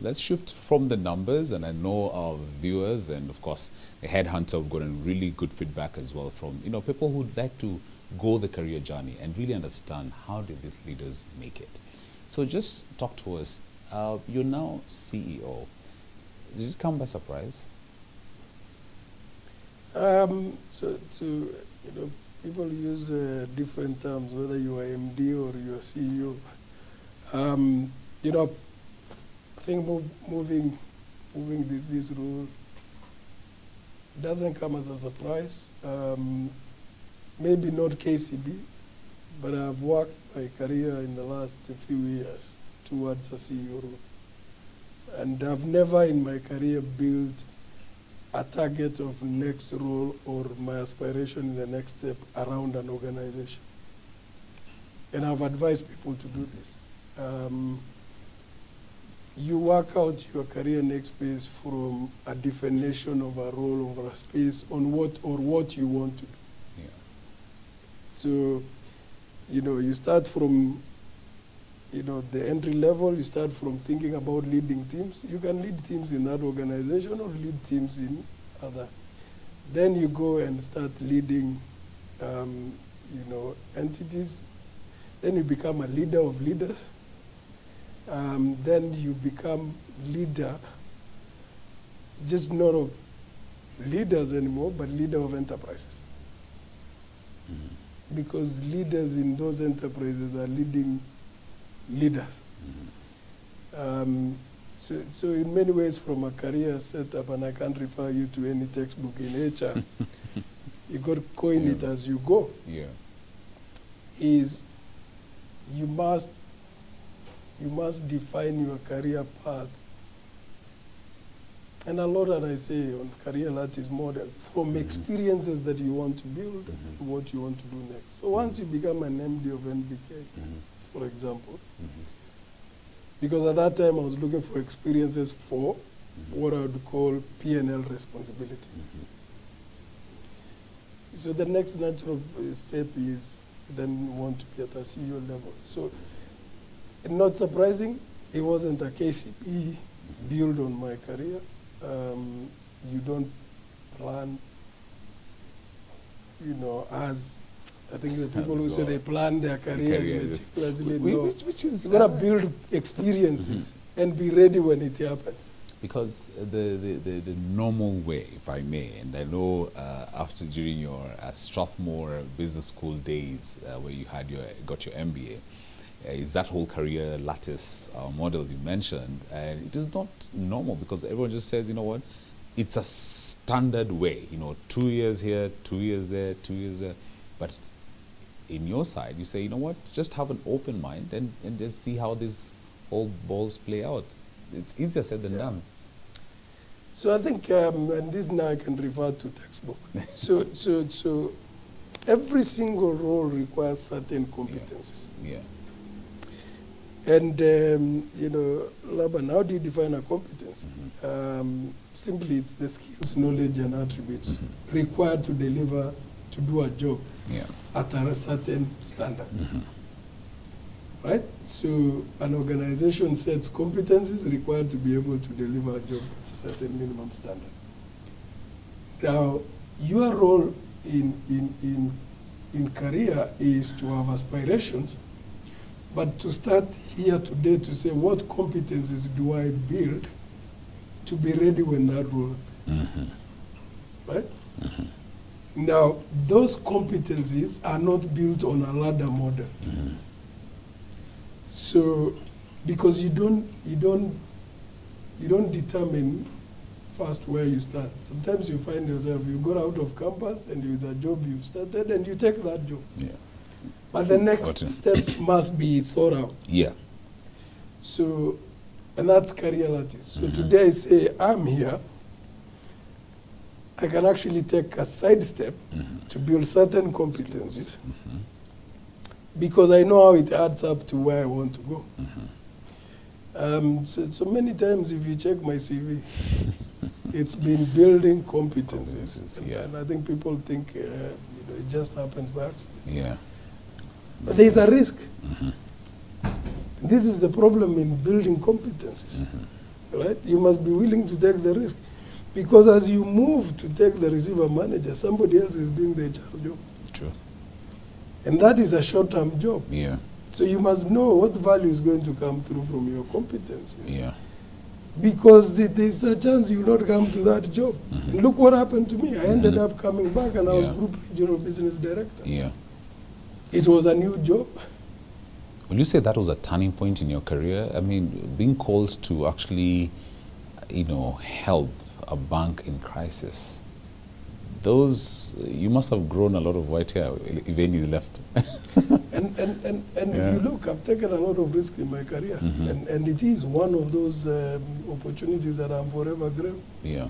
let's shift from the numbers, and I know our viewers and of course the headhunter have gotten really good feedback as well from people who'd like to go the career journey and really understand how did these leaders make it. So just talk to us. You're now CEO. Did it come by surprise? People use different terms, whether you are MD or you are CEO. I think moving this role doesn't come as a surprise. Maybe not KCB, but I've worked my career in the last few years towards a CEO role. And I've never in my career built a target of next role or my aspiration in the next step around an organization. And I've advised people to do this. You work out your career next phase from a definition of a role or a space on what you want to do. Yeah. So, you start from, the entry level, you start from thinking about leading teams. You can lead teams in that organization or lead teams in other. Then you go and start leading, entities. Then you become a leader of leaders. Then you become leader, just not of leaders anymore, but leader of enterprises. Mm-hmm. Because leaders in those enterprises are leading leaders. Mm-hmm. So in many ways, from a career setup, and I can't refer you to any textbook in HR, you got to coin it as you go. Yeah. Is you must define your career path. And a lot that I say on career lattice model, from experiences that you want to build and what you want to do next. So once you become an MD of NBK, for example, because at that time I was looking for experiences for what I would call P&L responsibility. So the next natural step is then you want to be at a CEO level. So not surprising, it wasn't a KCB build on my career. You don't plan, as I think the people who say they plan their careers meticulously. Which is you gotta build experiences and be ready when it happens. Because the normal way, if I may, and I know during your Strathmore Business School days where you got your MBA, is that whole career lattice model you mentioned, and it is not normal because everyone just says, it's a standard way, 2 years here, 2 years there, 2 years there, but in your side, you say, just have an open mind and just see how these whole balls play out. It's easier said than done. So I think, and this now I can refer to textbook. so every single role requires certain competencies. Yeah. And, Laban, how do you define a competence? Simply, it's the skills, knowledge, and attributes required to deliver, to do a job at a certain standard. Right? So an organization sets competencies required to be able to deliver a job at a certain minimum standard. Now, your role in career is to have aspirations, but to start here today to say what competencies do I build to be ready when that role, right? Now, those competencies are not built on a ladder model. So, because you don't determine first where you start. Sometimes you find yourself, you go out of campus and there's a job you've started and you take that job. Yeah. But the next steps must be thought out. Yeah. So, and that's career lattice. So today I say, I'm here. I can actually take a side step to build certain competencies because I know how it adds up to where I want to go. So many times, if you check my CV, it's been building competencies. And I think people think it just happens by accident. Yeah. But there's a risk. This is the problem in building competencies. right? You must be willing to take the risk. Because as you move to take the receiver manager, somebody else is doing the HR job. True. And that is a short-term job. Yeah. So you must know what value is going to come through from your competencies. Yeah. Because there's a chance you will not come to that job. Mm-hmm. And look what happened to me. I ended Mm-hmm. up coming back and I was Yeah. Group Regional Business Director. Yeah. It was a new job. Will you say that was a turning point in your career? I mean, being called to actually, you know, help a bank in crisis, those, you must have grown a lot of white hair if any is left. And Yeah. if you look, I've taken a lot of risk in my career. Mhm. And it is one of those opportunities that I'm forever grateful. Yeah.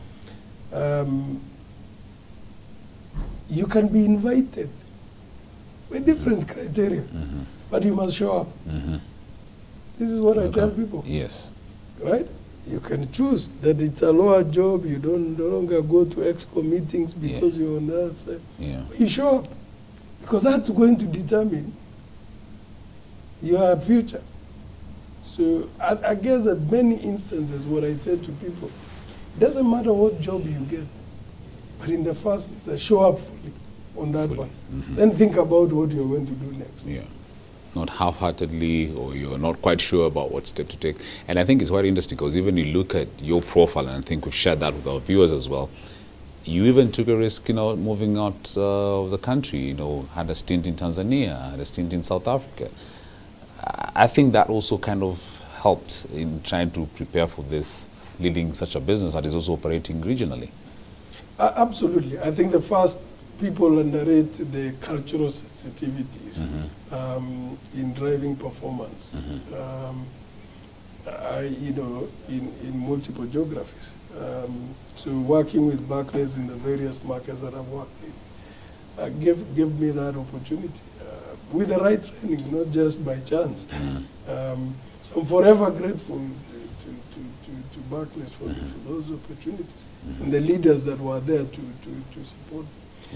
You can be invited with different criteria, Mhm. but you must show up. Mhm. This is what I Okay. tell people, Yes. right? You can choose that it's a lower job, you don't no longer go to exco meetings because you're on that side. Yeah. You show up, because that's going to determine your future. So I guess at many instances what I said to people, it doesn't matter what job you get, but in the first instance, show up fully on that Fully. one. Mhm. Then think about what you're going to do next. Yeah. Not half-heartedly, or you're not quite sure about what step to take. And I think it's quite interesting because even you look at your profile, and I think we've shared that with our viewers as well, you even took a risk, you know, moving out of the country, you know, had a stint in Tanzania, had a stint in South Africa. I think that also kind of helped in trying to prepare for this, leading such a business that is also operating regionally. Absolutely. I think the first, people underrate the cultural sensitivities in driving performance. You know, in multiple geographies. So working with Barclays in the various markets that I've worked in gave me that opportunity with the right training, not just by chance. So I'm forever grateful to Barclays for those opportunities and the leaders that were there to support.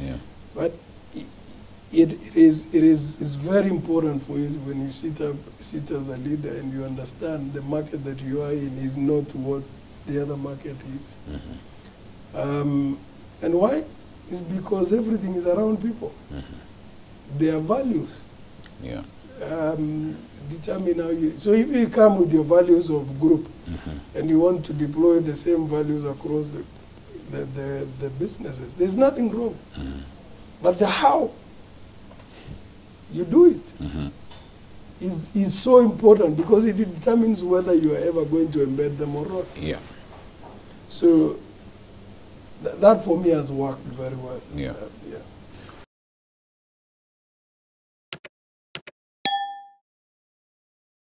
Yeah. But it is very important for you when you sit as a leader and you understand the market that you are in is not what the other market is. And why? It's because everything is around people. Their values Yeah. determine how you. So if you come with your values of group and you want to deploy the same values across the businesses, there's nothing wrong. But the how you do it is so important, because it determines whether you are ever going to embed them or not. Yeah. So that for me has worked very well. Yeah. Yeah.